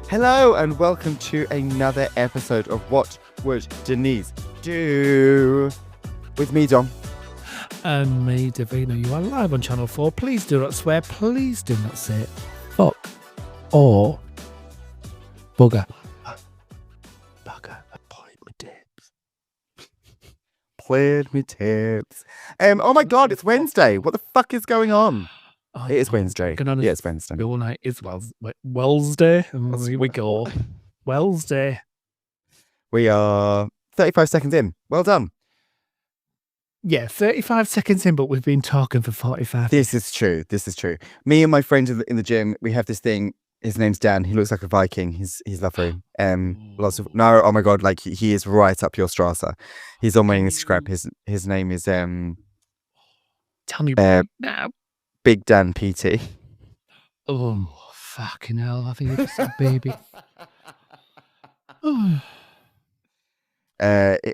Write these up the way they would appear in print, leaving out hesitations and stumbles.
Hello and welcome to another episode of What Would Denise Do? With me, Dom. And me, Davina. You are live on Channel 4. Please do not swear. Please do not say fuck or bugger. Bugger. I played my tips. Played me tips. Oh my God, it's Wednesday. What the fuck is going on? Oh, It is Wednesday. Yeah, it's Wednesday. All night is Wednesday. Here we go. Wednesday. We are 35 seconds in. Well done. Yeah, 35 seconds in, but we've been talking for 45. This is true. Me and my friend in the gym, we have this thing. His name's Dan. He looks like a Viking. He's lovely. Oh my God, like he is right up your strata. He's on my Instagram. His name is Tell me now. Big Dan PT. Oh, fucking hell. I think it's a baby.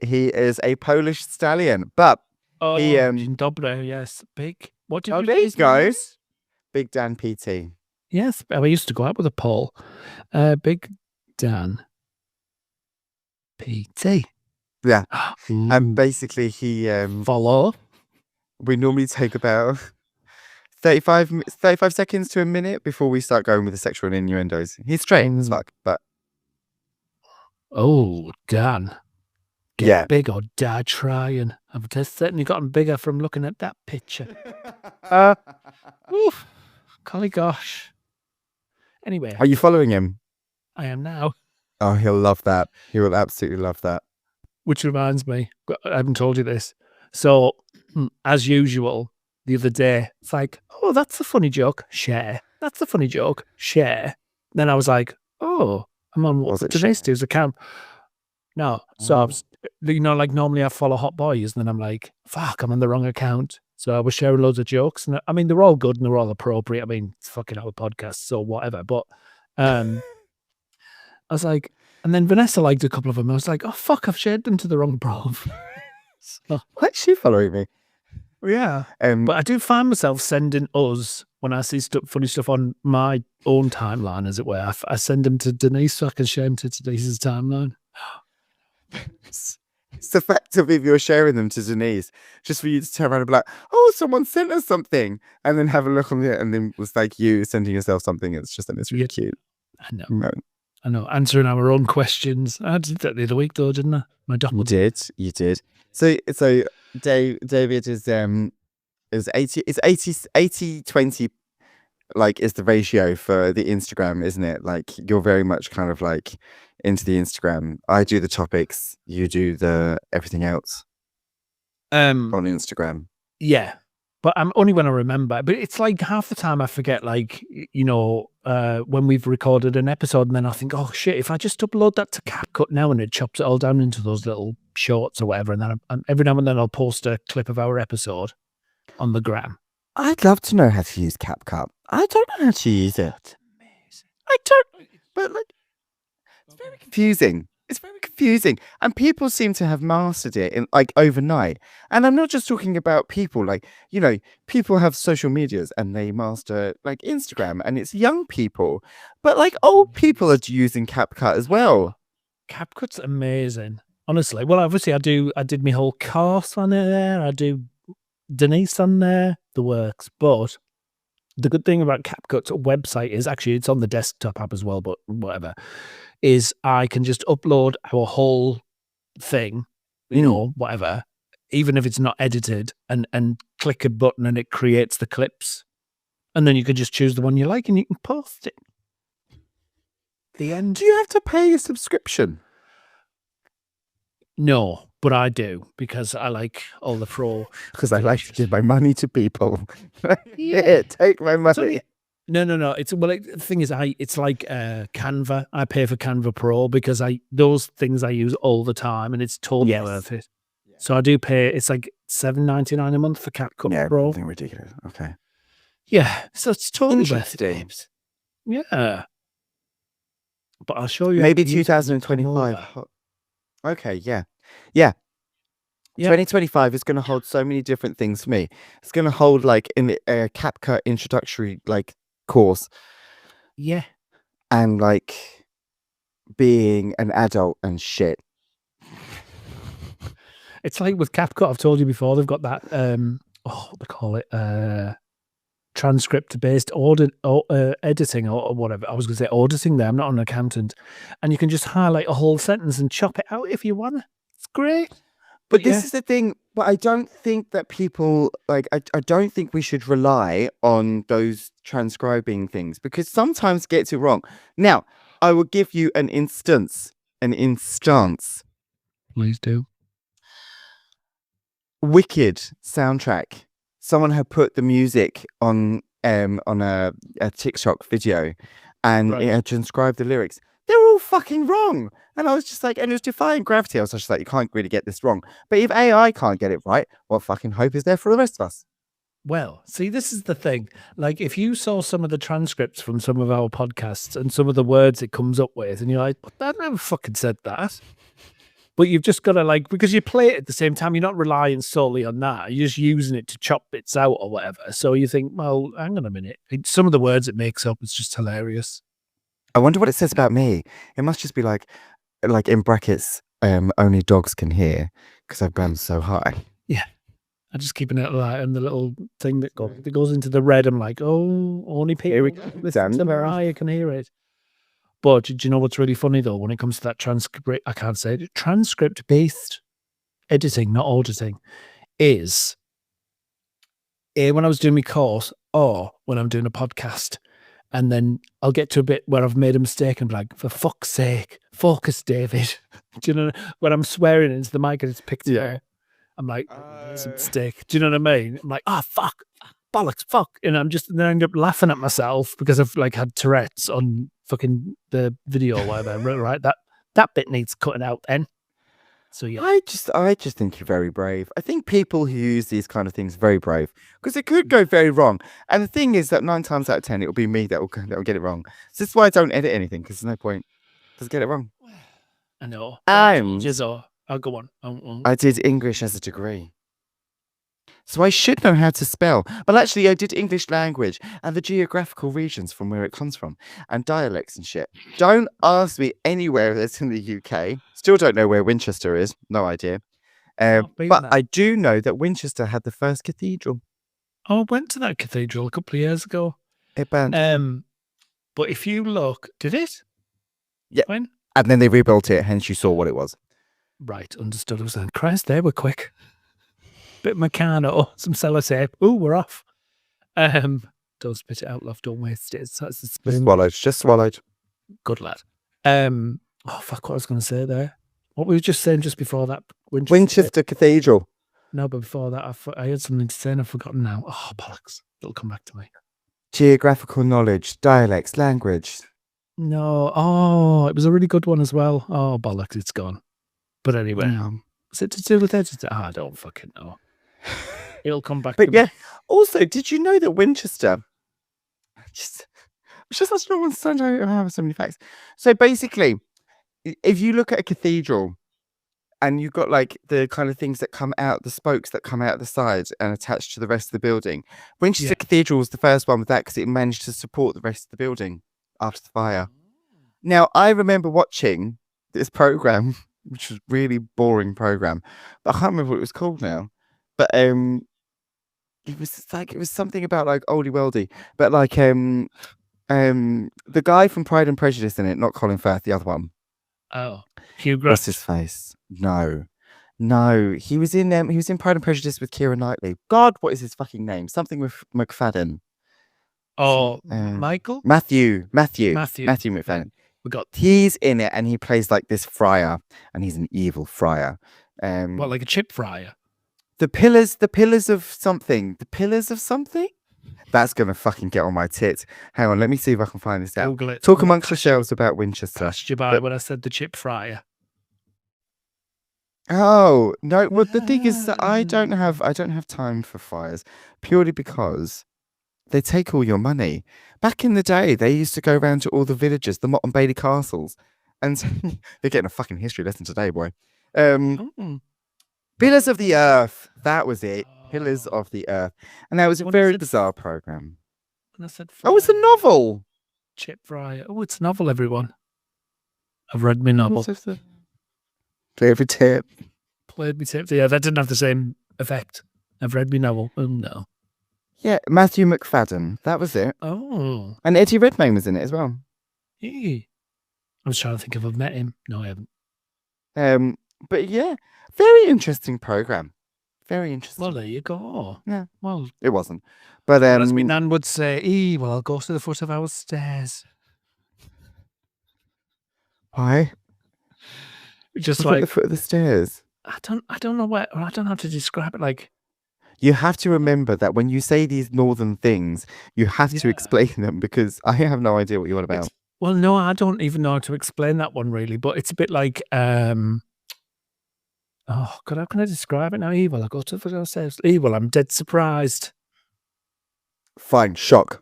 He is a Polish stallion, but he Dobre, yes. Big. What did oh, you there he goes. Big Dan PT. Yes, I used to go out with a Paul. Big Dan PT. Yeah. And basically he follow. We normally take about 35 seconds to a minute before we start going with the sexual innuendos. He's straight as fuck, but oh, Dan. Get big or die trying. I've just certainly gotten bigger from looking at that picture. Oof. Golly gosh. Anyway. Are you following him? I am now. Oh, he'll love that. He will absolutely love that. Which reminds me, I haven't told you this. So, as usual, the other day, it's like, oh, that's a funny joke. Share. That's a funny joke. Share. Then I was like, oh, I'm on What Would Denise Do's account. No. So, I was, like normally I follow hot boys, and then I'm like, fuck, I'm on the wrong account. So I was sharing loads of jokes, and I mean, they're all good and they're all appropriate. I mean, it's fucking our podcast, so whatever. But I was like, and then Vanessa liked a couple of them. I was like, oh, fuck, I've shared them to the wrong prof. Why's she following me? Yeah. But I do find myself sending us, when I see funny stuff on my own timeline, as it were, I send them to Denise so I can share them to Denise's timeline. It's effective if you're sharing them to Denise, just for you to turn around and be like, oh, someone sent us something, and then have a look on it, and then it was like you sending yourself something. It's really cute. I know. Answering our own questions. I did that the other week, though, didn't I? You did. So David is 80-20, like, is the ratio for the Instagram, isn't it? Like, you're very much kind of like into the Instagram. I do the topics, you do the everything else on Instagram. Yeah, but I'm only when I remember. But it's like half the time I forget, like, when we've recorded an episode, and then I think, oh shit, if I just upload that to CapCut now and it chops it all down into those little shorts or whatever, and then every now and then I'll post a clip of our episode on the gram. I'd love to know how to use CapCut. I don't know how to use it. I don't, but like, it's very confusing. And people seem to have mastered it in like overnight. And I'm not just talking about people, like, people have social medias and they master like Instagram, and it's young people, but like old people are using CapCut as well. CapCut's amazing, honestly. Well, obviously I did my whole course on it there. I do Denise on there, the works. But the good thing about CapCut's website is actually it's on the desktop app as well, but whatever, is I can just upload our whole thing, whatever, even if it's not edited, and click a button and it creates the clips. And then you can just choose the one you like and you can post it. The end. Do you have to pay a subscription? No, but I do, because I like all the pro. Because I like to give my money to people. Yeah, take my money. So, no. The thing is, it's like Canva. I pay for Canva Pro because those things I use all the time, and it's totally worth it. Yeah. So I do pay. It's like $7.99 a month for CapCut Pro. Something ridiculous. Okay. Yeah, so it's totally worth it. Yeah. But I'll show you. Maybe 2025. Okay. Yeah. 2025 is going to hold so many different things for me. It's going to hold like in a CapCut introductory like course. Yeah. And like being an adult and shit. It's like with CapCut. I've told you before. They've got that. What they call it? Transcript-based editing or whatever. I was going to say auditing. There, I'm not an accountant, and you can just highlight a whole sentence and chop it out if you want. It's great. But this is the thing. But I don't think that people like. I don't think we should rely on those transcribing things because sometimes it gets it wrong. Now, I will give you an instance. Please do. Wicked soundtrack. Someone had put the music on a TikTok video, and it had transcribed the lyrics. They're all fucking wrong. And I was just like, and it was Defying Gravity. I was just like, you can't really get this wrong. But if AI can't get it right, what fucking hope is there for the rest of us? Well, see, this is the thing. Like, if you saw some of the transcripts from some of our podcasts and some of the words it comes up with, and you're like, but I never fucking said that. But you've just got to, like, because you play it at the same time, you're not relying solely on that. You're just using it to chop bits out or whatever. So you think, well, hang on a minute. Some of the words it makes up is just hilarious. I wonder what it says about me. It must just be like in brackets, only dogs can hear because I've gone so high. Yeah. I'm just keeping it like and the little thing that goes into the red. I'm like, oh, only people listen to Mariah can hear it. But do you know what's really funny though? When it comes to that transcript, I can't say it. Transcript-based editing, not auditing, is when I was doing my course or when I'm doing a podcast. And then I'll get to a bit where I've made a mistake and be like, for fuck's sake, focus, David. Do you know, when I'm swearing into the mic and it's picked up, I'm like, it's a mistake. Do you know what I mean? I'm like, fuck, bollocks, fuck. And then I end up laughing at myself because I've like had Tourette's on fucking the video or whatever, right? That bit needs cutting out then. So yeah. I just think you're very brave. I think people who use these kind of things are very brave because it could go very wrong. And the thing is that 9 times out of 10, it will be me that will get it wrong. So this is why I don't edit anything because there's no point. Just get it wrong. I know. I'll go on. I did English as a degree. So I should know how to spell. But actually, I did English language and the geographical regions from where it comes from and dialects and shit. Don't ask me anywhere that's in the UK. Still don't know where Winchester is. No idea. But I do know that Winchester had the first cathedral. Oh, I went to that cathedral a couple of years ago. It burned. But if you look, did it? Yeah. When? And then they rebuilt it, hence you saw what it was. Right, understood. I was like, Christ, they were quick. Bit of Meccano, some sellotape. Ooh, we're off. Don't spit it out, love. Don't waste it. Just swallowed. Good lad. Fuck, what I was going to say there. What we were just saying just before that. Winchester Cathedral. No, but before that, I had something to say and I've forgotten now. Oh, bollocks. It'll come back to me. Geographical knowledge, dialects, language. No. Oh, it was a really good one as well. Oh, bollocks, it's gone. But anyway. Is it to do with editing? I don't fucking know. It'll come back. But yeah, also, did you know that Winchester? Just I don't want to have so many facts. So basically, if you look at a cathedral, and you've got like the kind of things that come out, the spokes that come out the sides and attach to the rest of the building. Winchester Cathedral was the first one with that because it managed to support the rest of the building after the fire. Now, I remember watching this program, which was a really boring program, but I can't remember what it was called now. But it was something about like oldie worldy, but like the guy from Pride and Prejudice in it, not Colin Firth, the other one. Oh, Hugh Grant. What's his face? No, he was in Pride and Prejudice with Keira Knightley. God, what is his fucking name? Something with McFadden. Oh, Michael? Matthew McFadden. He's in it and he plays like this friar and he's an evil friar. What, like a chip fryer? The pillars of something. The pillars of something? That's gonna fucking get on my tits. Hang on, let me see if I can find this out. Google it. Talk amongst yourselves about Winchester. Passed you by when I said the chip fryer. Oh no! Well, the thing is that I don't have time for fires purely because they take all your money. Back in the day, they used to go around to all the villages, the Mott and Bailey castles, and they're getting a fucking history lesson today, boy. Pillars of the Earth. That was it. Pillars of the Earth, and that was a very bizarre program. And I said, "Oh, it's a novel." Chip fryer. Oh, it's a novel, everyone. I've read me novel. Play every tip. Played me tip. Yeah, that didn't have the same effect. I've read me novel. Oh no. Yeah, Matthew McFadden. That was it. Oh. And Eddie Redmayne was in it as well. I was trying to think if I've met him. No, I haven't. But yeah, very interesting program. Very interesting. Well, there you go. Yeah. Well, it wasn't. But as my nan would say, well, I'll go to the foot of our stairs. Why? Just like the foot of the stairs. I don't know where. I don't know how to describe it. Like, you have to remember that when you say these northern things, you have to explain them because I have no idea what you're on about. Well, no, I don't even know how to explain that one really. But it's a bit like, oh God, how can I describe it now? Evil. I go to the foot of the stairs. Evil. I'm dead surprised. Fine. Shock.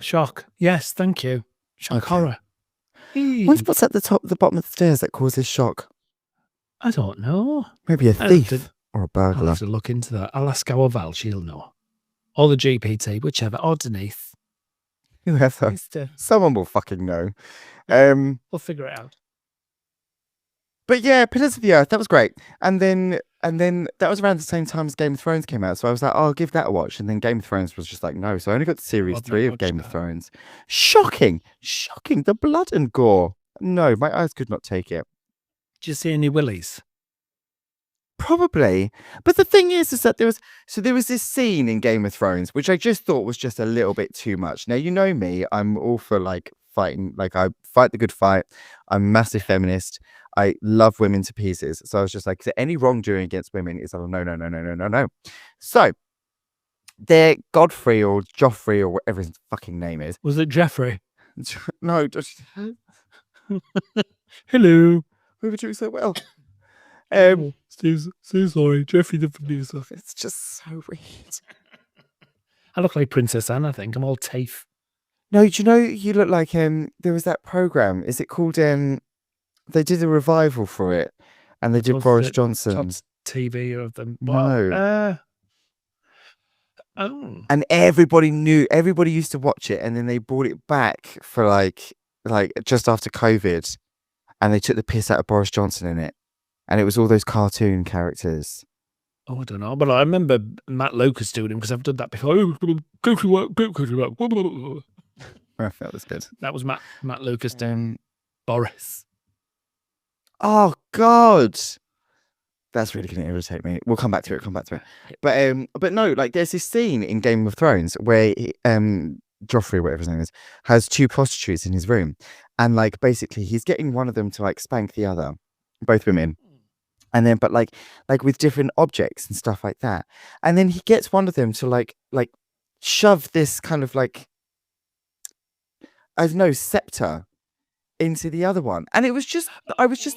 Shock. Yes, thank you. Shock horror. What's at the bottom of the stairs that causes shock? I don't know. Maybe a thief or a burglar. I'll have to look into that. I'll ask our Val, she'll know. Or the GPT, whichever. Or Denise. Whoever. Someone will fucking know. We'll figure it out. But yeah, Pillars of the Earth, that was great. And then that was around the same time as Game of Thrones came out. So I was like, I'll give that a watch. And then Game of Thrones was just like, no. So I only got to series 3 of Game of Thrones. Shocking. The blood and gore. No, my eyes could not take it. Did you see any willies? Probably. But the thing is that there was this scene in Game of Thrones, which I just thought was just a little bit too much. Now, you know me, I'm all for like fighting, like I fight the good fight. I'm a massive feminist. I love women to pieces. So I was just like, is there any wrongdoing against women? It's like, no. So there, Godfrey or Joffrey or whatever his fucking name is. Was it Jeffrey? No, just hello. We were doing so well. So sorry, Jeffrey the producer. It's just so weird. I look like Princess Anne, I think. I'm all tafe. No, do you know you look like there was that program. Is it called they did a revival for it and they did Boris Johnson's TV of them. No. Oh. And everybody used to watch it, and then they brought it back for like just after COVID, and they took the piss out of Boris Johnson in it. And it was all those cartoon characters. Oh, I don't know. But I remember Matt Lucas doing him because I've done that before. Go to work. I felt this good. That was Matt Lucas doing Boris. Oh, God. That's really going to irritate me. We'll come back to it. But no, like there's this scene in Game of Thrones where Joffrey, whatever his name is, has 2 prostitutes in his room. And like basically he's getting one of them to like spank the other. Both women. And then, but like with different objects and stuff like that. And then he gets one of them to like shove this kind of like, I don't know, scepter into the other one. And I was just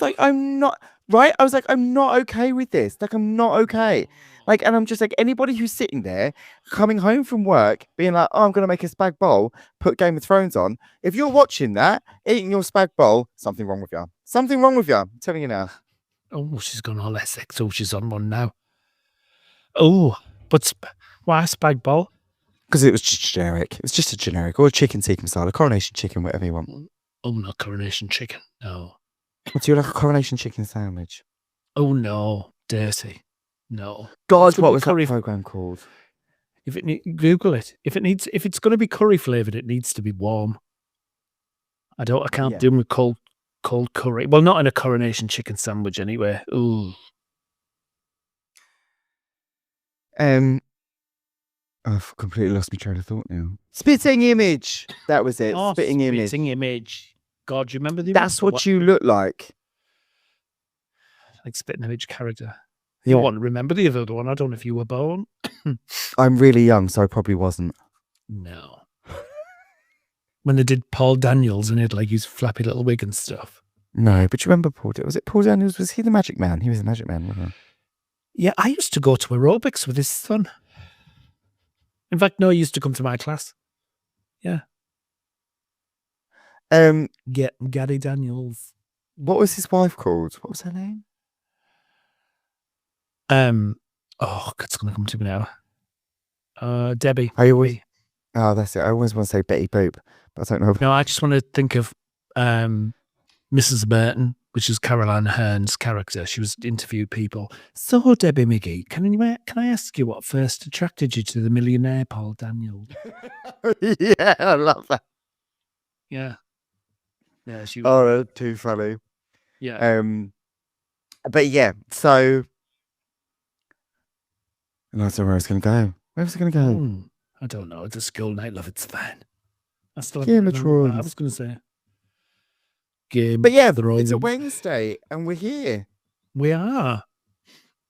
like, I'm not, right? I was like, I'm not okay with this. Like, I'm not okay. Like, and I'm just like, anybody who's sitting there, coming home from work, being like, oh, I'm going to make a spag bowl, put Game of Thrones on. If you're watching that, eating your spag bowl, something wrong with you. Something wrong with you. I'm telling you now. Oh, she's gone all Essex. Oh, she's on one now. Oh, but why a spag bowl? Because it was just generic. It was just a generic, or a chicken tikka masala, coronation chicken, whatever you want. Oh, not coronation chicken. No. Do you like a coronation chicken sandwich? Oh, no. Dirty. No. God, what was that program called? Google it. If it's going to be curry flavored, it needs to be warm. I can't do them with cold curry. Well, not in a coronation chicken sandwich anyway. Ooh. I've completely lost my train of thought now. Spitting image. That was it. Oh, spitting image. Spitting image. God, you remember the? That's what you look like. Like spitting image character. You want to remember the other one? I don't know if you were born. I'm really young, so I probably wasn't. No. When they did Paul Daniels and he had like his flappy little wig and stuff. No, but you remember was it Paul Daniels? Was he the Magic Man? He was the Magic Man, wasn't he? Yeah, I used to go to aerobics with his son. In fact, no, he used to come to my class. Yeah. Gary Daniels. What was his wife called? What was her name? Oh, it's going to come to me now. Debbie. Oh, that's it. I always want to say Betty Boop, but I don't know. No, I just want to think of Mrs. Burton, which is Caroline Hearn's character. She was interviewed people. So, Debbie McGee, can I ask you what first attracted you to the millionaire Paul Daniels? Yeah, I love that. Yeah. Yeah, she Oh, that's too funny. yeah. But yeah, so I don't know where it's going to go. Where was it going to go? I don't know. It's a school night, love. It's fine. I still Game have of I Thrones. was going to say. Game But yeah, of Thrones. it's a Wednesday and we're here. We are.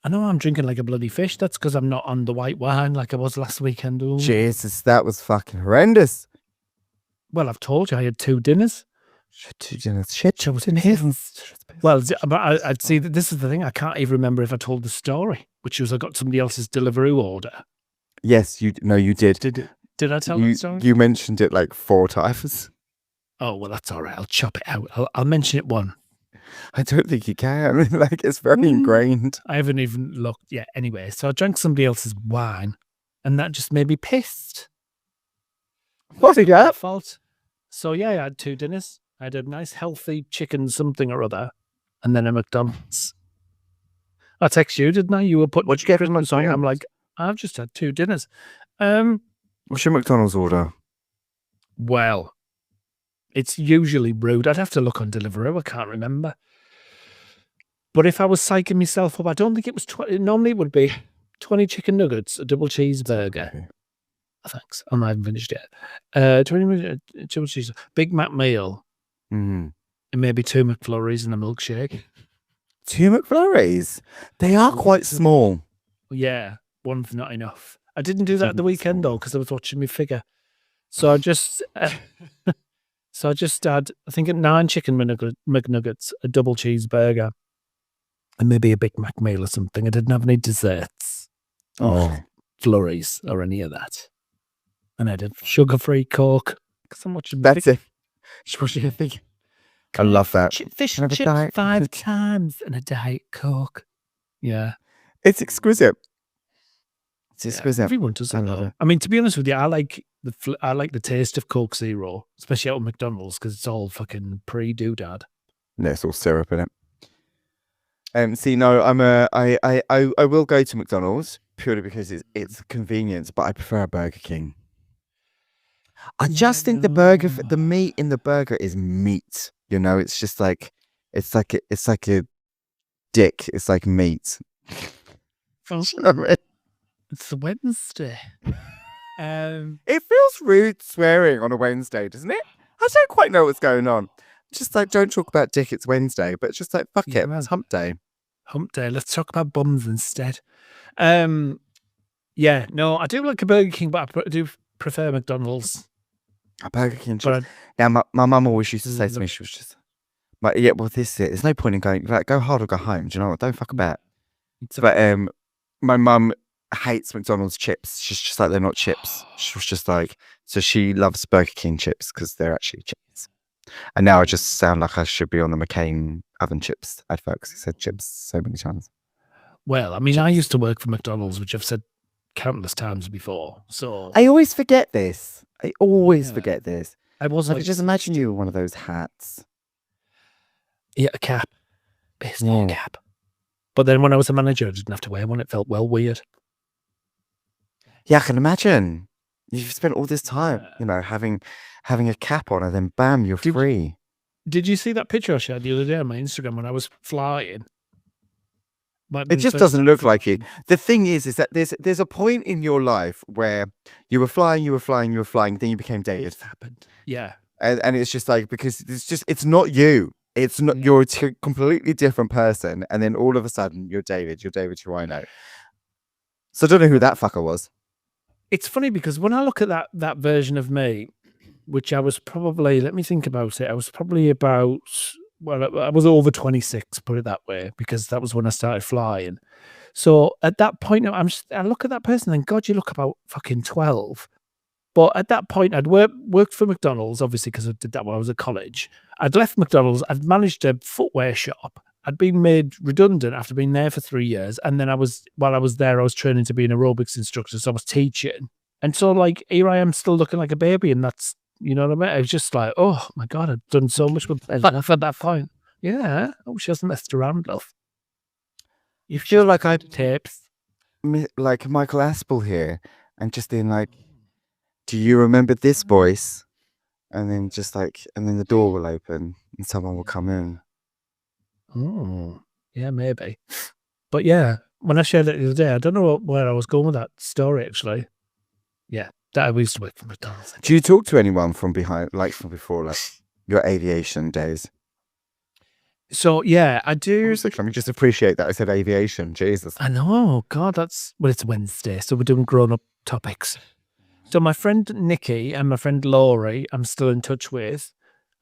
I know I'm drinking like a bloody fish. That's because I'm not on the white wine like I was last weekend. Ooh. Jesus, that was fucking horrendous. Well, I've told you I had 2 dinners. Shit, I was in here. Well, but I'd see that this is the thing. I can't even remember if I told the story, which was I got somebody else's Deliveroo order. Yes, you did. Did I tell that story? You mentioned it like 4 times. Oh, well, that's all right. I'll chop it out. I'll mention it one. I don't think you can. Like, it's very ingrained. I haven't even looked yet. Anyway, so I drank somebody else's wine, and that just made me pissed. What's it got? Fault. So yeah, I had 2 dinners. I had a nice healthy chicken something or other, and then a McDonald's. I text you, didn't I? You were putting. What'd you get from McDonald's? I'm like, I've just had 2 dinners. What's your McDonald's order? Well, it's usually brewed. I'd have to look on Deliveroo. I can't remember. But if I was psyching myself up, I don't think it was 20. Normally it would be 20 chicken nuggets, a double cheeseburger. Okay. Oh, thanks. I haven't finished yet. 20 minutes, double cheese, Big Mac meal, Mm. and maybe 2 McFlurries and a milkshake. 2 McFlurries? They are quite small. Yeah, one's not enough. I didn't do that at the weekend though because I was watching my figure. So I just, had I think 9 chicken McNuggets, a double cheeseburger, and maybe a Big Mac meal or something. I didn't have any desserts, flurries or any of that. And I did sugar-free Coke because I'm watching. That's it. I love that. Fish Can I and have a chips Diet 5 times and a Diet Coke. Yeah. It's exquisite. It's Yeah, exquisite. everyone does I it. love though. it. I mean, to be honest with you, I like the taste of Coke Zero, especially out of McDonald's because it's all fucking pre-doodad. No, it's all syrup in it. See, no, I will go to McDonald's purely because it's convenience, but I prefer a Burger King. I just think the meat in the burger is meat. You know, it's just like it's like a dick. It's like meat. It's a Wednesday. It feels rude swearing on a Wednesday, doesn't it? I don't quite know what's going on. Just like, don't talk about dick, it's Wednesday, but it's just like, fuck it, it's hump day. Hump day. Let's talk about bums instead. Yeah, no, I do like a Burger King, but I do prefer McDonald's. A Burger King. But Now, my mum always used to say to me, she was just, like, yeah, well, this is it. There's no point in going, like, go hard or go home. Do you know what? Don't fuck about. But my mum hates McDonald's chips. She's just like, they're not chips. She was just like, so she loves Burger King chips because they're actually chips. And now I just sound like I should be on the McCain oven chips advert because he said chips so many times. Well, I mean, I used to work for McDonald's, which I've said countless times before. So I always forget this. I always forget this. I was I like, could just imagine you with one of those hats. Yeah, a cap. Baseball cap. But then when I was a manager, I didn't have to wear one. It felt well weird. Yeah, I can imagine. You've spent all this time, you know, having a cap on, and then bam, you're free. Did you see that picture I shared the other day on my Instagram when I was flying? It just doesn't look like it. The thing is that there's a point in your life where you were flying, then you became David. It happened. Yeah. And it's just like, because it's not you. It's not, you're a completely different person. And then all of a sudden you're David who I know. So I don't know who that fucker was. It's funny because when I look at that version of me, which I was probably, let me think about it. I was probably about, well, I was over 26, put it that way, because that was when I started flying. So at that point, I look at that person and God, you look about fucking 12. But at that point, I'd worked for McDonald's, obviously, because I did that when I was at college. I'd left McDonald's. I'd managed a footwear shop. I'd been made redundant after being there for 3 years. And then while I was there, I was training to be an aerobics instructor. So I was teaching. And so, like, here I am still looking like a baby. And that's You know what I mean? It was just like, oh my God, I've done so much with life at that point. Yeah. Oh, she hasn't messed around, love. You feel like I Tapes. like Michael Aspel here, and just being like, "Do you remember this voice?" And then just like, and then the door will open and someone will come in. Oh, yeah, maybe. But yeah, when I shared it the other day, I don't know where I was going with that story actually. Yeah, that I used to work for McDonald's. Do you talk to anyone from behind, like from before, like your aviation days? So yeah, I do. Let me just appreciate that I said aviation. Jesus. I know. God, it's Wednesday, so we're doing grown-up topics. So my friend Nikki and my friend Laurie, I'm still in touch with,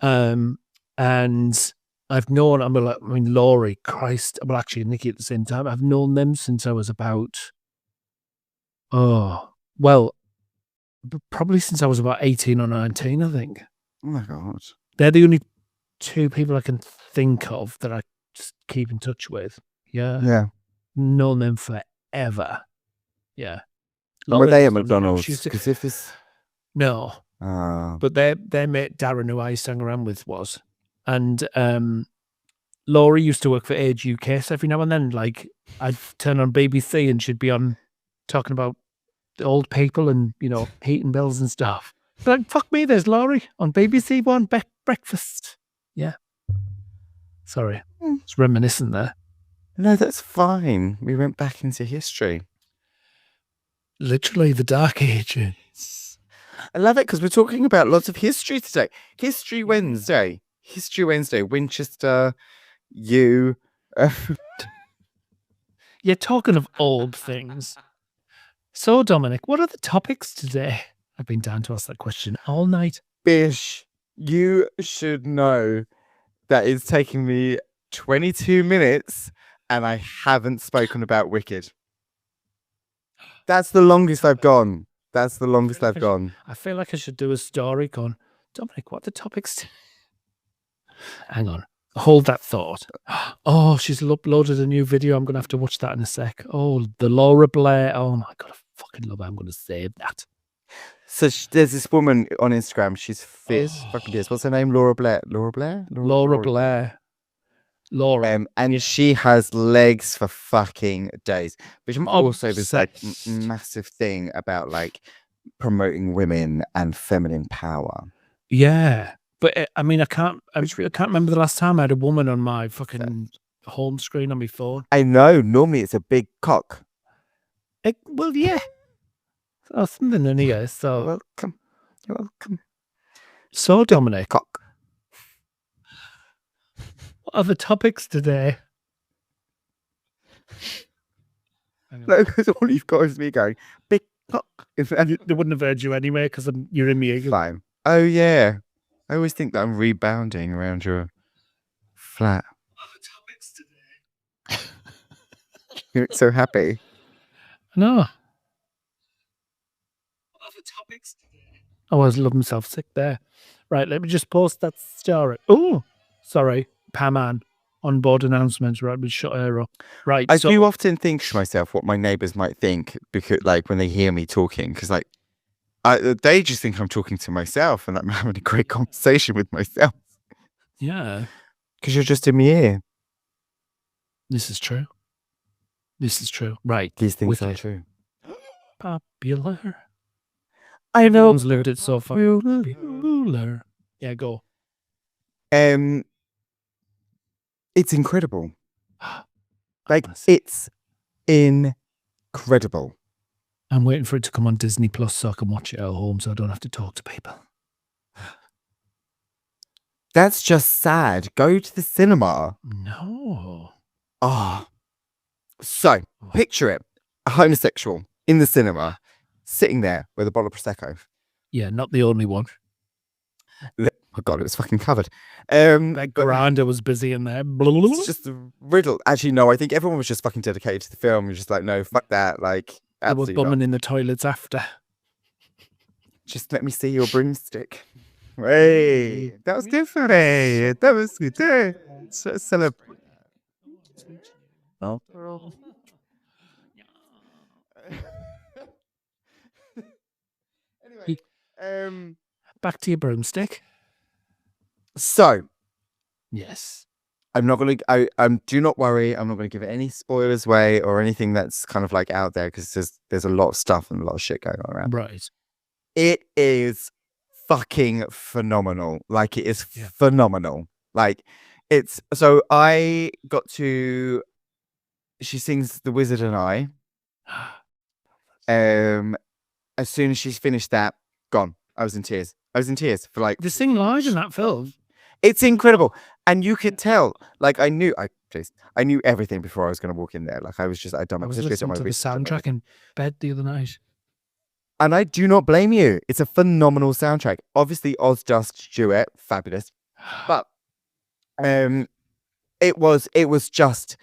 and I've known. I mean, Laurie, Christ, well, actually Nikki at the same time. I've known them since I was about, probably since I was about 18 or 19, I think. Oh my God. They're the only two people I can think of that I just keep in touch with. Yeah. Yeah. Known them forever. Yeah. Were they at Laurie was on- McDonald's? she used to- Because if it's No. But their mate Darren, who I used to hang around with, was. And Laurie used to work for Age UK, so every now and then, like, I'd turn on BBC and she'd be on talking about the old people and, you know, heating bills and stuff. But like, fuck me, there's Laurie on BBC One breakfast. Yeah. Sorry. It's reminiscent there. no, that's fine. We went back into history. Literally the Dark Ages. I love it because we're talking about lots of history today. History Wednesday. History Wednesday. Winchester. You. You're talking of old things. So, Dominic, what are the topics today? I've been down to ask that question all night. Bish, you should know that it's taking me 22 minutes and I haven't spoken about Wicked. That's the longest I've gone. That's the longest I've gone. I feel like I should do a story going, Dominic, what are the topics? Hang on. Hold that thought. Oh, she's uploaded a new video. I'm going to have to watch that in a sec. Oh, the Laura Blair. Oh my God, I fucking love it. I'm going to save that. So there's this woman on Instagram. She's fierce. Fucking fierce. What's her name? Laura Blair. Laura Blair? Laura Blair. Laura. And she has legs for fucking days. But also this like massive thing about like promoting women and feminine power. Yeah. But I mean, I can't remember the last time I had a woman on my fucking home screen on my phone. I know. Normally it's a big cock. Well, yeah. Oh, something in here. So Welcome. You're welcome. So, Dominic, Cock. what are the topics today? No, because all you've got is me going, big cock. And they wouldn't have heard you anyway because you're in me. Fine. Oh, yeah. I always think that I'm rebounding around your flat. What are the topics today? You look so happy. No. What are the topics today? Oh, I was loving myself sick there. Right, let me just post that story. Oh, sorry. Paman. On board announcements, right? With shot arrow. Right. I do often think to myself what my neighbours might think because, like, when they hear me talking, because, like, they just think I'm talking to myself and I'm having a great conversation with myself. Yeah. Because you're just in my ear. This is true. This is true. Right. These things are true. Popular. I know. Everyone's learned it so far. Popular. Yeah, go. It's incredible. Like, it's incredible. I'm waiting for it to come on Disney Plus so I can watch it at home so I don't have to talk to people. That's just sad. Go to the cinema. No. Oh. So, picture it. A homosexual in the cinema, sitting there with a bottle of Prosecco. Yeah, not the only one. Oh God, it was fucking covered. Granda was busy in there. It's just a riddle. Actually, no, I think everyone was just fucking dedicated to the film. You're just like, no, fuck that. Like, I was bumming in the toilets after. Just let me see your broomstick. Hey, that was different. Hey, that was good. Hey, celebrate. Oh. Anyway, back to your broomstick. So Yes. I'm not going to, do not worry. I'm not going to give it any spoilers away or anything that's kind of like out there because there's a lot of stuff and a lot of shit going on around. Right. It is fucking phenomenal. Like, it is Yeah. phenomenal. Like, it's, so I got to, she sings The Wizard and I. As soon as she's finished that, gone. I was in tears. For like, They sing live in that film. it's incredible. And you could tell, like, I knew everything before I was going to walk in there. Like, I'd done my I was research, listening to the soundtrack in bed the other night. and I do not blame you. It's a phenomenal soundtrack. Obviously, Oz Just duet, fabulous. But it was just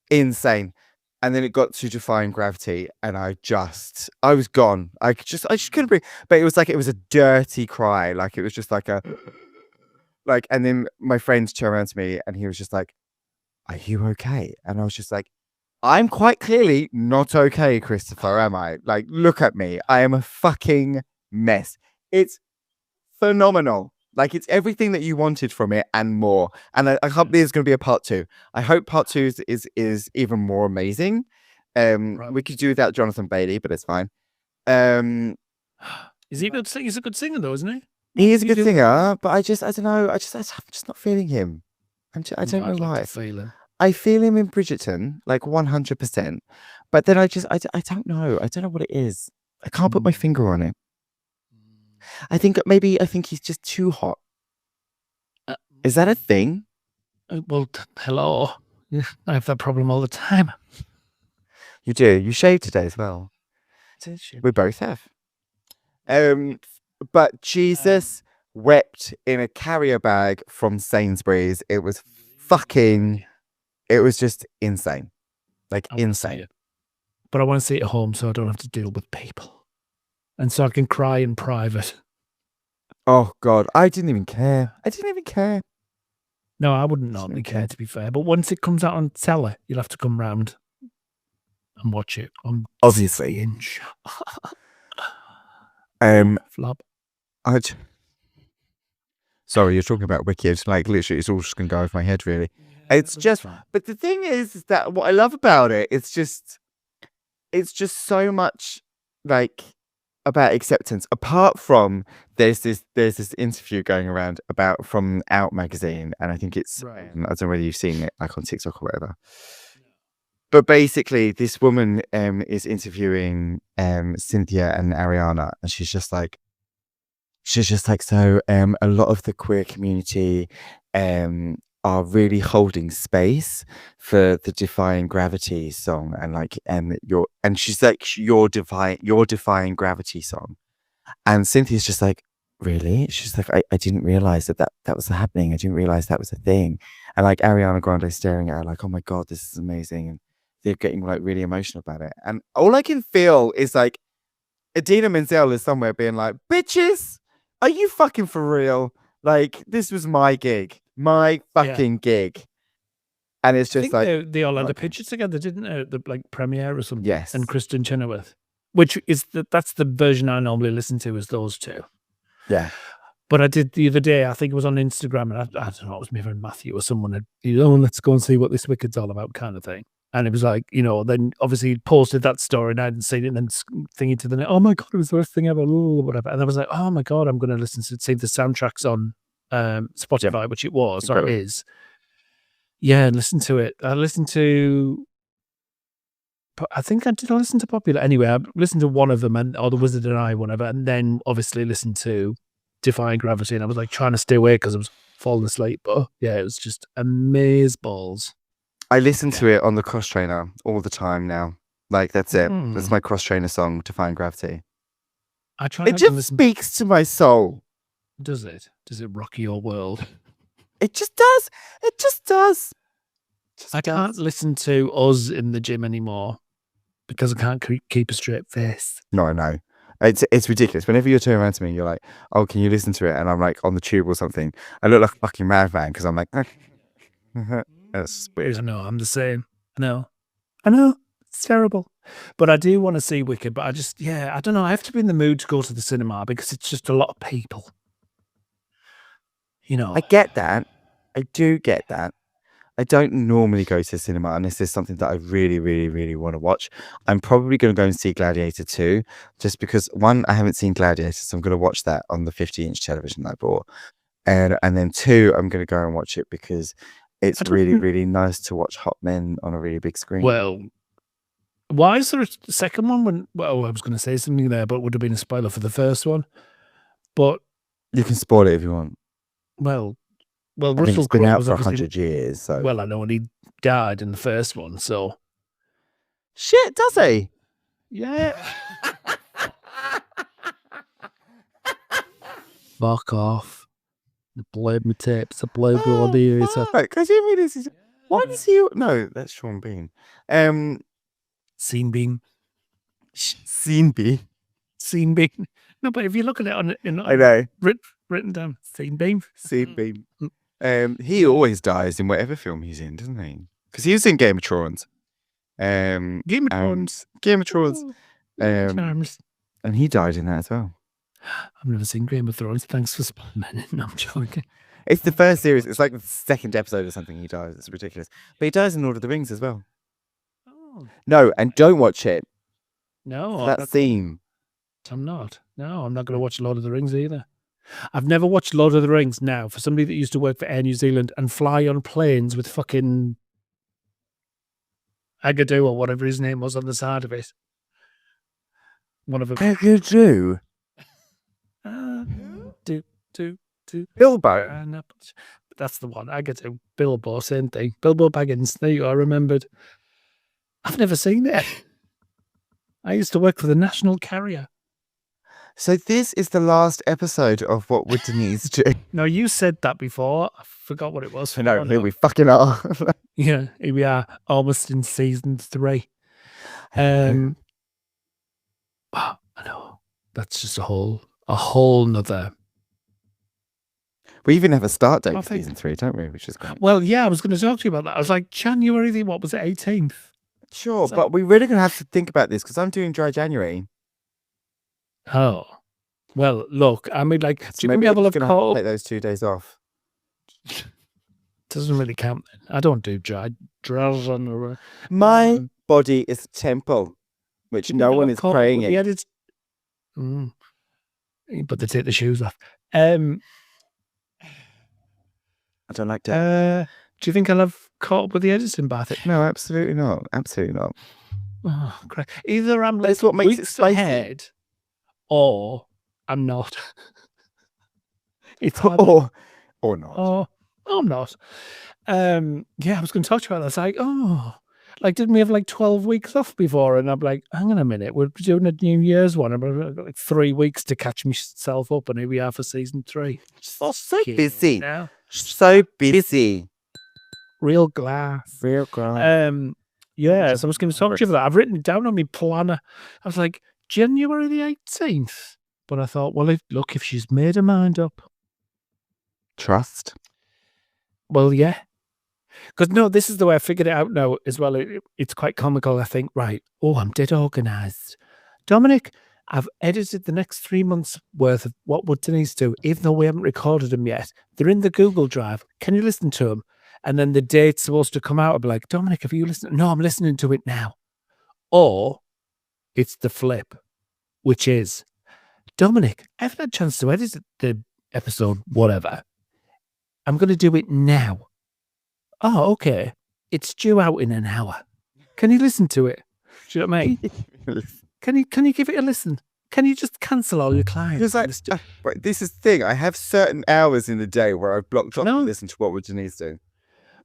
insane. And then it got to Defying Gravity, and I was gone. I just couldn't breathe. But it was like, it was a dirty cry. Like, it was just like a, like, and then my friend turned around to me and he was just like, "Are you okay?" And I was just like, "I'm quite clearly not okay, Christopher, am I? Like, look at me. I am a fucking mess." It's phenomenal. Like, it's everything that you wanted from it and more. And I hope there's going to be a part 2. I hope part 2 is even more amazing. Right. We could do without Jonathan Bailey, but it's fine. Is he a good singer? He's a good singer, though, isn't he? He is a good singer, but I don't know. I'm just not feeling him. I don't know I'd like why. to feel him. I feel him in Bridgerton, like 100%. But then I don't know. I don't know what it is. I can't put my finger on it. I think he's just too hot. Is that a thing? Well, hello. Yeah, I have that problem all the time. You do. You shaved today as well. We both have. But Jesus wept in a carrier bag from Sainsbury's. It was just insane. Like, insane. But I want to see it at home so I don't have to deal with people. And so I can cry in private. Oh, God. I didn't even care. No, I wouldn't normally care, to be fair. But once it comes out on telly, you'll have to come round and watch it. Obviously. Inch. Flop. Sorry, you're talking about Wicked. Like, literally, it's all just going to go over my head, really. Yeah, It's just, but the thing is that what I love about it, it's just so much, like, about acceptance. Apart from there's this interview going around from Out magazine, and I think it's Right. I don't know whether you've seen it, like, on TikTok or whatever. But basically, this woman is interviewing Cynthia and Ariana, and she's just like, so a lot of the queer community are really holding space for the Defying Gravity song, and like she's like, your Defying Gravity song. And Cynthia's just like, really? She's like, I didn't realize that was happening. I didn't realize that was a thing. And like, Ariana Grande staring at her like, oh my God, this is amazing. And they're getting like really emotional about it. And all I can feel is like, Idina Menzel is somewhere being like, bitches, are you fucking for real? Like, this was my gig. My fucking gig. And it's just like, they all had a picture together, didn't they? The like premiere or something. Yes. And Kristen Chenoweth, which is that's the version I normally listen to, is those two. Yeah. But I did the other day, I think it was on Instagram, and I don't know, it was my friend Matthew or someone had, let's go and see what this Wicked's all about, kind of thing. And it was like, then obviously he posted that story and I hadn't seen it, and then thinking to the net, oh my God, it was the worst thing ever, whatever. And I was like, oh my God, I'm going to see the soundtracks on Spotify, which it was, or it is. Yeah, and listen to it. I listened to, I think I did listen to Popular. Anyway, I listened to one of them, or The Wizard and I, whatever, and then obviously listened to Defying Gravity, and I was like trying to stay awake because I was falling asleep. But yeah, it was just amazeballs. I listen to it on the cross trainer all the time now. Like, that's it. That's my cross trainer song, Defying Gravity. I try. It just speaks to my soul. Does it? Does it rock your world? It just does. It just does. I can't listen to Us in the gym anymore because I can't keep a straight face. No, I know. It's ridiculous. Whenever you turn around to me, you're like, oh, can you listen to it? And I'm like on the tube or something. I look like a fucking madman because I'm like, that's weird. I know, I'm the same. I know. It's terrible. But I do want to see Wicked, but I don't know. I have to be in the mood to go to the cinema because it's just a lot of people. You know. I get that. I do get that. I don't normally go to the cinema unless there's something that I really, really, really want to watch. I'm probably going to go and see Gladiator 2, just because, one, I haven't seen Gladiator, so I'm going to watch that on the 50-inch television that I bought. And then two, I'm going to go and watch it because it's really, really nice to watch hot men on a really big screen. Well, why is there a second one? I was going to say something there, but it would have been a spoiler for the first one. But you can spoil it if you want. Well, I think it's been out for 100 years. So well, I know, and he died in the first one. So shit, does he? Yeah. Fuck off. The blood my tips. The blood on the ears. Because you mean this is why does he? No, that's Sean Bean. Scene Bean. Scene Bean. Scene Bean. No, but if you look at it on, I know, written down. Scene Bean. Scene Bean. He always dies in whatever film he's in, doesn't he? Because he was in Game of Thrones. Game of Thrones. And he died in that as well. I've never seen Game of Thrones. Thanks for spoiling it. No, I'm joking. It's the first series. It's like the second episode or something. He dies. It's ridiculous. But he dies in Lord of the Rings as well. Oh. No, and don't watch it. No, that scene. I'm not. No, I'm not going to watch Lord of the Rings either. I've never watched Lord of the Rings. Now, for somebody that used to work for Air New Zealand and fly on planes with fucking Agadoo or whatever his name was on the side of it. One of them. Agadoo? Bilbo? But that's the one. Agadoo. Bilbo, same thing. Bilbo Baggins. There you are, remembered. I've never seen it. I used to work for the National Carrier. So this is the last episode of What Would Denise Do? No, you said that before. I forgot what it was. No, here we fucking are. Yeah, here we are, almost in season 3. I know. That's just a whole nother. We even have a start date for season 3, don't we? Which is great. Well, yeah, I was going to talk to you about that. I was like, January, what was it, 18th? Sure, but we're really going to have to think about this because I'm doing dry January. Oh, well, look, I mean, like, so maybe we're going to take those 2 days off. Doesn't really count then. I don't do dry on. My body is a temple, which no one is praying in. But they take the shoes off. I don't like that. Do you think I'll have caught up with the editing by it? No, absolutely not. Absolutely not. Oh, great. Either I'm that's what makes it spicy. Ahead, or I'm not. It's or not. Oh, I'm not. Yeah, I was going to talk to you about that. I was like, didn't we have like 12 weeks off before? And I'm like, hang on a minute, we're doing a New Year's one. I've got like 3 weeks to catch myself up, and here we are for season 3. So busy now. So busy. Real glass. Yeah, so I was going to talk to you about that. I've written it down on my planner. I was like, January the 18th. But I thought, well, if she's made her mind up. Trust. Well, yeah. Because, no, this is the way I figured it out now as well. It's quite comical, I think. Right. Oh, I'm dead organised. Dominic, I've edited the next 3 months worth of What Would Denise Do, even though we haven't recorded them yet. They're in the Google Drive. Can you listen to them? And then the date's supposed to come out. I'll be like, Dominic, have you listened? No, I'm listening to it now. Or it's the flip, which is, Dominic, I haven't had a chance to edit the episode, whatever. I'm going to do it now. Oh, okay. It's due out in an hour. Can you listen to it? Do you know what I mean? Can you give it a listen? Can you just cancel all your clients? But this is the thing. I have certain hours in the day where I've blocked off to listen to What Would Denise Do.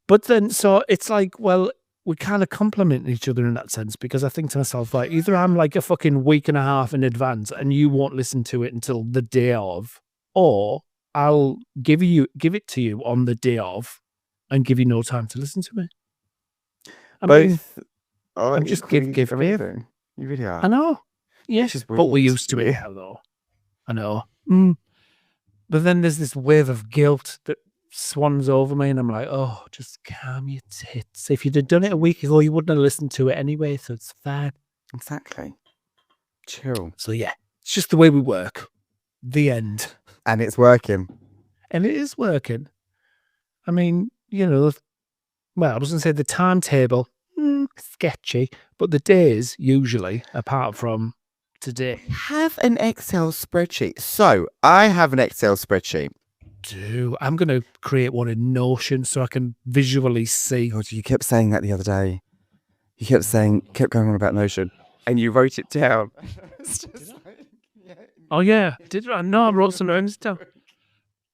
But then, so it's like, well, we kind of complement each other in that sense, because I think to myself, like, either I'm like a fucking week and a half in advance and you won't listen to it until the day of, or I'll give it to you on the day of and give you no time to listen to it. I'm just give. You really are. I know. Yes, but we're used to it now, though. I know. But then there's this wave of guilt that swans over me, and I'm like, oh, just calm your tits. If you'd have done it a week ago, you wouldn't have listened to it anyway, so it's fine. Exactly. Chill. So yeah, it's just the way we work. The end. And it's working. And it is working. I mean, you know, well, I was going to say the timetable, sketchy, but the days usually, apart from today. Have an Excel spreadsheet. So I have an Excel spreadsheet. I'm going to create one in Notion so I can visually see. God, you kept saying that the other day. You kept going on about Notion, and you wrote it down. It's just like, yeah. Oh yeah, did I? No, I wrote some names down.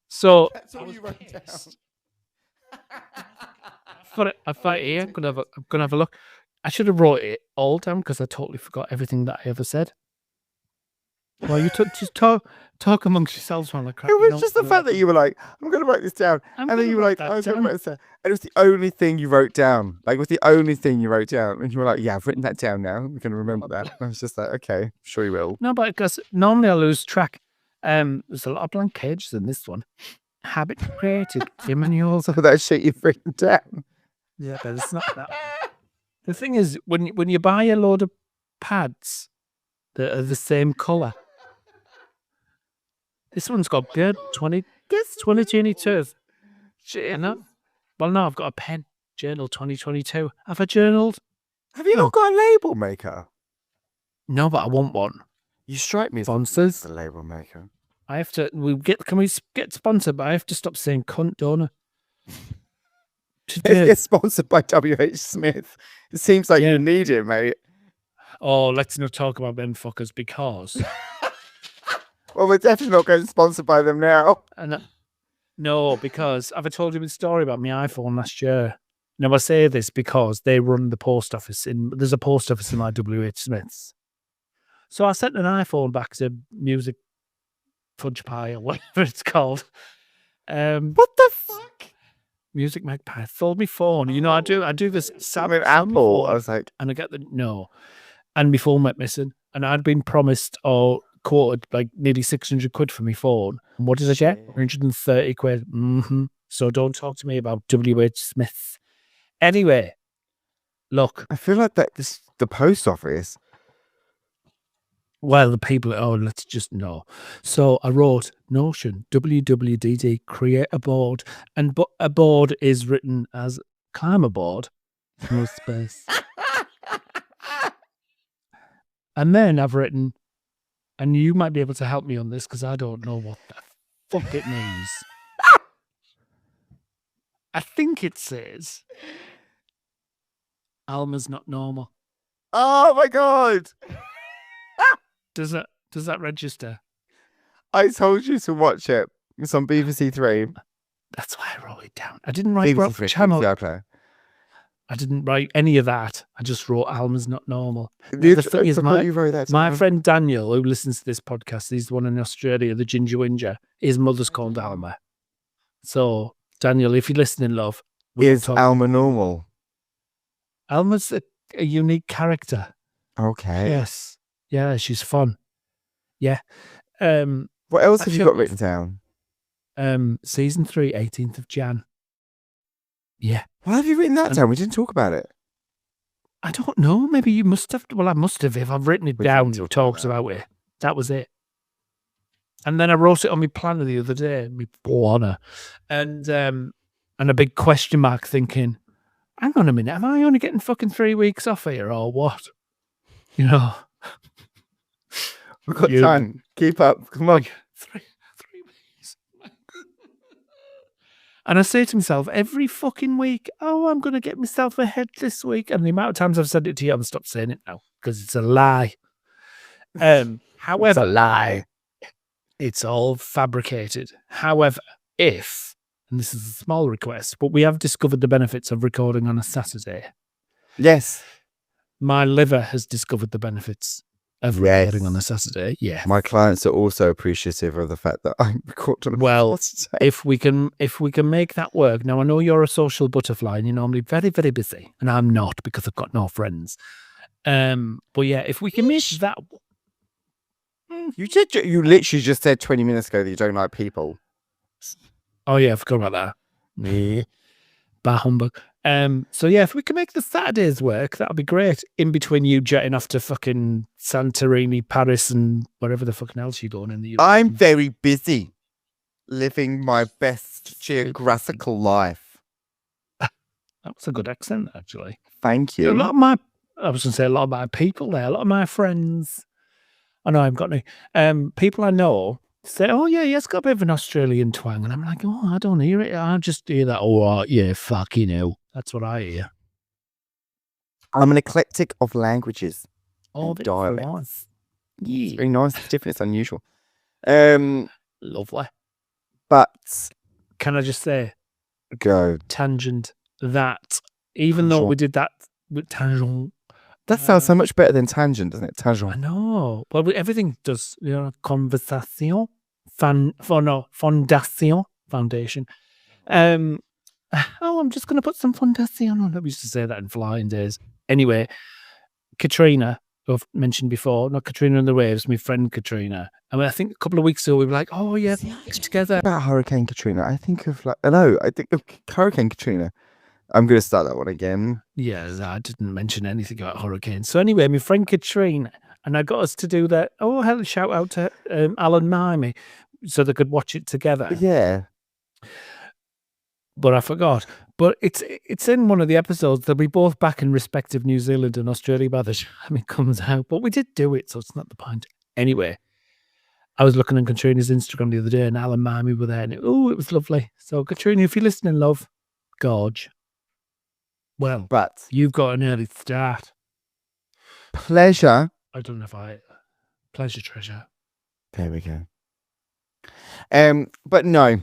So That's all you wrote down. I fight here. I'm gonna have a look. I should have wrote it all down because I totally forgot everything that I ever said. Well, you just talk amongst yourselves while I crack. It was just the fact that you were like, I'm going to write this down. And then you were like, I'm going to write this down. And it was the only thing you wrote down. Like, it was the only thing you wrote down. And you were like, yeah, I've written that down now. I'm going to remember that. And I was just like, okay, sure you will. No, but because normally I lose track. There's a lot of blank pages in this one. Habit created. Him and yours. So that shit you've written down. Yeah, but it's not that. The thing is, when you buy a load of pads that are the same colour, this one's got good 2022. Journal. Well, no, I've got a pen. Journal 2022. Have I journaled? Have you not got a label maker? No, but I want one. You strike me as Sponsors. the label maker. I have to. Can we get sponsored? But I have to stop saying cunt, don't I? It's sponsored by WH Smith. It seems like you need it, mate. Oh, let's not talk about them fuckers because. Well, we're definitely not getting sponsored by them now. No, because have I told you the story about my iPhone last year? Now I say this because they run the post office there's a post office in like WH Smith's. So I sent an iPhone back to Music Fudge Pie or whatever it's called. What the fuck? Music Magpie. Sold me phone. You know, I do this. With Apple. I was like, and I get and my phone went missing, and I'd been promised or quoted like nearly 600 quid for my phone. And what did I get? 130 quid. So don't talk to me about WH Smith. Anyway, look. I feel like the post office. Well, the people. Let's just know. So I wrote Notion, WWDD, create a board, and a board is written as climb a board, no space. And then I've written, and you might be able to help me on this because I don't know what the fuck it means. I think it says Alma's not normal. Oh my god! Does that register? I told you to watch it. It's on BBC Three. That's why I wrote it down. I didn't write BBC Three channel. BBC I didn't write any of that. I just wrote Alma's not normal. The thing is, you wrote that my friend Daniel, who listens to this podcast, he's the one in Australia, the Ginger Whinger. His mother's called Alma. So, Daniel, if you're listening, love. Is Alma normal? Alma's a unique character. Okay. Yes. Yeah, she's fun. Yeah. What else have you got written down? Season 3, 18th of Jan. Yeah. Why have you written that down? We didn't talk about it. I don't know. Maybe you must have. Well, I must have. If I've written it down, it talks about it. That was it. And then I wrote it on my planner the other day, my planner, and a big question mark, thinking, "Hang on a minute, am I only getting fucking 3 weeks off here, or what?" You know. We've got time. Keep up. Come on. 3 weeks. And I say to myself every fucking week, "Oh, I'm going to get myself ahead this week." And the amount of times I've said it to you, I'm stopped saying it now because it's a lie. However, it's a lie. It's all fabricated. However, and this is a small request, but we have discovered the benefits of recording on a Saturday. Yes. My liver has discovered the benefits of recording on a Saturday. Yeah. My clients are also appreciative of the fact that I record on a Saturday. if we can make that work. Now, I know you're a social butterfly and you're normally very, very busy, and I'm not because I've got no friends. But yeah, if we can make that. You literally just said 20 minutes ago that you don't like people. Oh yeah, I forgot about that. Bah humbug. So yeah, if we can make the Saturdays work, that'll be great. In between you jetting off to fucking Santorini, Paris, and wherever the fucking else you're going in the US. I'm very busy living my best geographical life. That was a good accent, actually. Thank A you. lot of my people there, a lot of my friends. I know I've got any people I know say, "Oh yeah, it's got a bit of an Australian twang," and I'm like, "Oh, I don't hear it. I just hear that. Oh yeah, fucking hell." That's what I hear. I'm an eclectic of languages. Oh, and that's dialects. nice. It's Yeah, very nice. It's different. It's unusual. lovely. But Can I just say, go. tangent that even though we did that with tangent, That sounds so much better than tangent, doesn't it? I Tangent. know. Well, everything does. Conversation, foundation. I'm just going to put some foundation on. I used to say that in flying days. Anyway, Katrina, who I've mentioned before, not Katrina and the Waves, my friend Katrina. I think a couple of weeks ago we were like, oh yeah, together. About Hurricane Katrina, I think of I think of Hurricane Katrina. I'm going to start that one again. Yeah, I didn't mention anything about hurricanes. So anyway, my friend Katrina, and I got us to do that. Oh, hell, shout out to Alan Mimey so they could watch it together. Yeah. But I forgot. But it's in one of the episodes. They'll be both back in respective New Zealand and Australia by the time it comes out. But we did do it, so it's not the point. Anyway, I was looking on Katrina's Instagram the other day, and Alan Mimey were there, and it was lovely. So Katrina, if you're listening, love, gorge. Well, But you've got an early start. pleasure. I don't know if pleasure treasure. There we go. But no.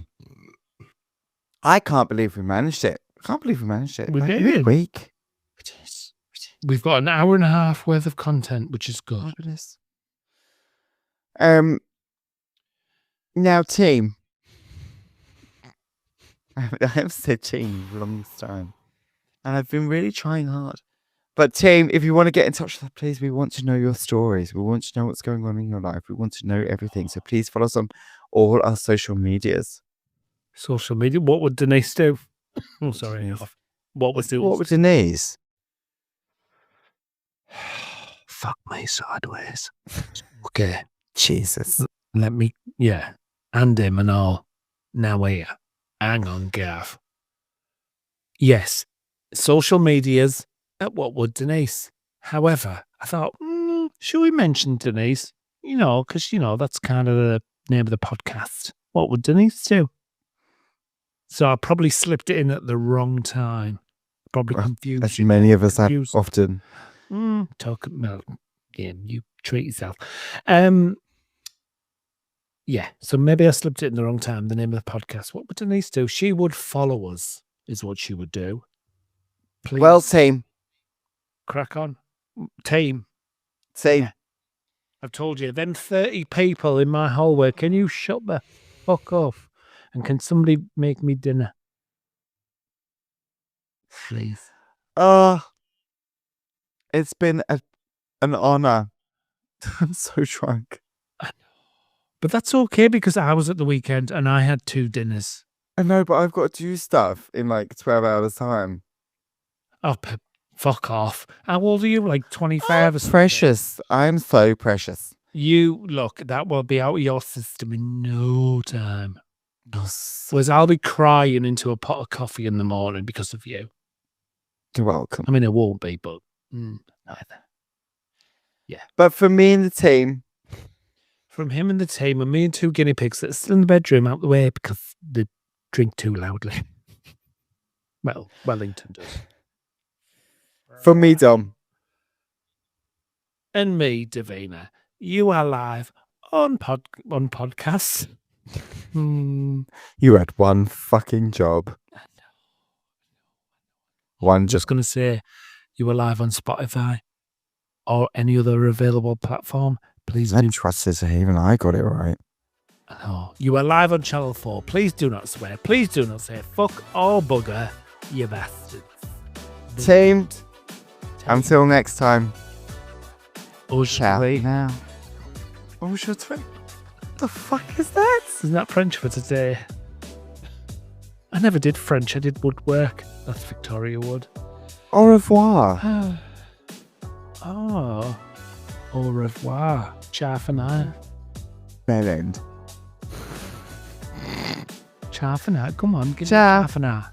I can't believe we managed it. We Like, did. Week. We've got an hour and a half worth of content, which is good. Fabulous. Now, team. I have said team for the longest time. And I've been really trying hard. But team, if you want to get in touch with us, please, we want to know your stories. We want to know what's going on in your life. We want to know everything. So please follow us on all our social medias. Social media. What would Denise do? Oh, sorry. What would Denise? Fuck me sideways. Okay. Jesus. Let me, and him and all. Now here. Hang on, Gav. Yes. Social medias at What Would Denise. However, I thought, should we mention Denise? Because, that's kind of the name of the podcast. What would Denise do? So I probably slipped it in at the wrong time. Probably confused. As many of us have often. You treat yourself. Yeah, so maybe I slipped it in the wrong time, the name of the podcast. What would Denise do? She would follow us, is what she would do. Please. Well, team. Crack on. Team. Team. I've told you, them 30 people in my hallway, can you shut the fuck off? And can somebody make me dinner? Please. It's been an honor. I'm so drunk. But that's okay because I was at the weekend and I had 2 dinners. I know, but I've got to do stuff in like 12 hours time. Oh, fuck off. How old are you? Like 25 or something? Precious. I'm so precious. Look, that will be out of your system in no time. Whereas I'll be crying into a pot of coffee in the morning because of you. You're welcome. I mean, it won't be, but neither. Yeah. But for me and the team. From him and the team, and me and 2 guinea pigs that are still in the bedroom out the way because they drink too loudly. Well, Wellington does. From me, Dom. And me, Davina. You are live on podcasts. You had one fucking job. I'm just going to say you are live on Spotify or any other available platform. Please do. Trust us, even I got it right. Oh, you are live on Channel 4. Please do not swear. Please do not say fuck or bugger, you bastards. Team. Until next time. Ciao now. What the fuck is that? Isn't that French for today? I never did French. I did woodwork. That's Victoria Wood. Au revoir. Oh. Au revoir. Chaffana. Bellend. Chaffana. Come on. Give me Cha. Chaffana.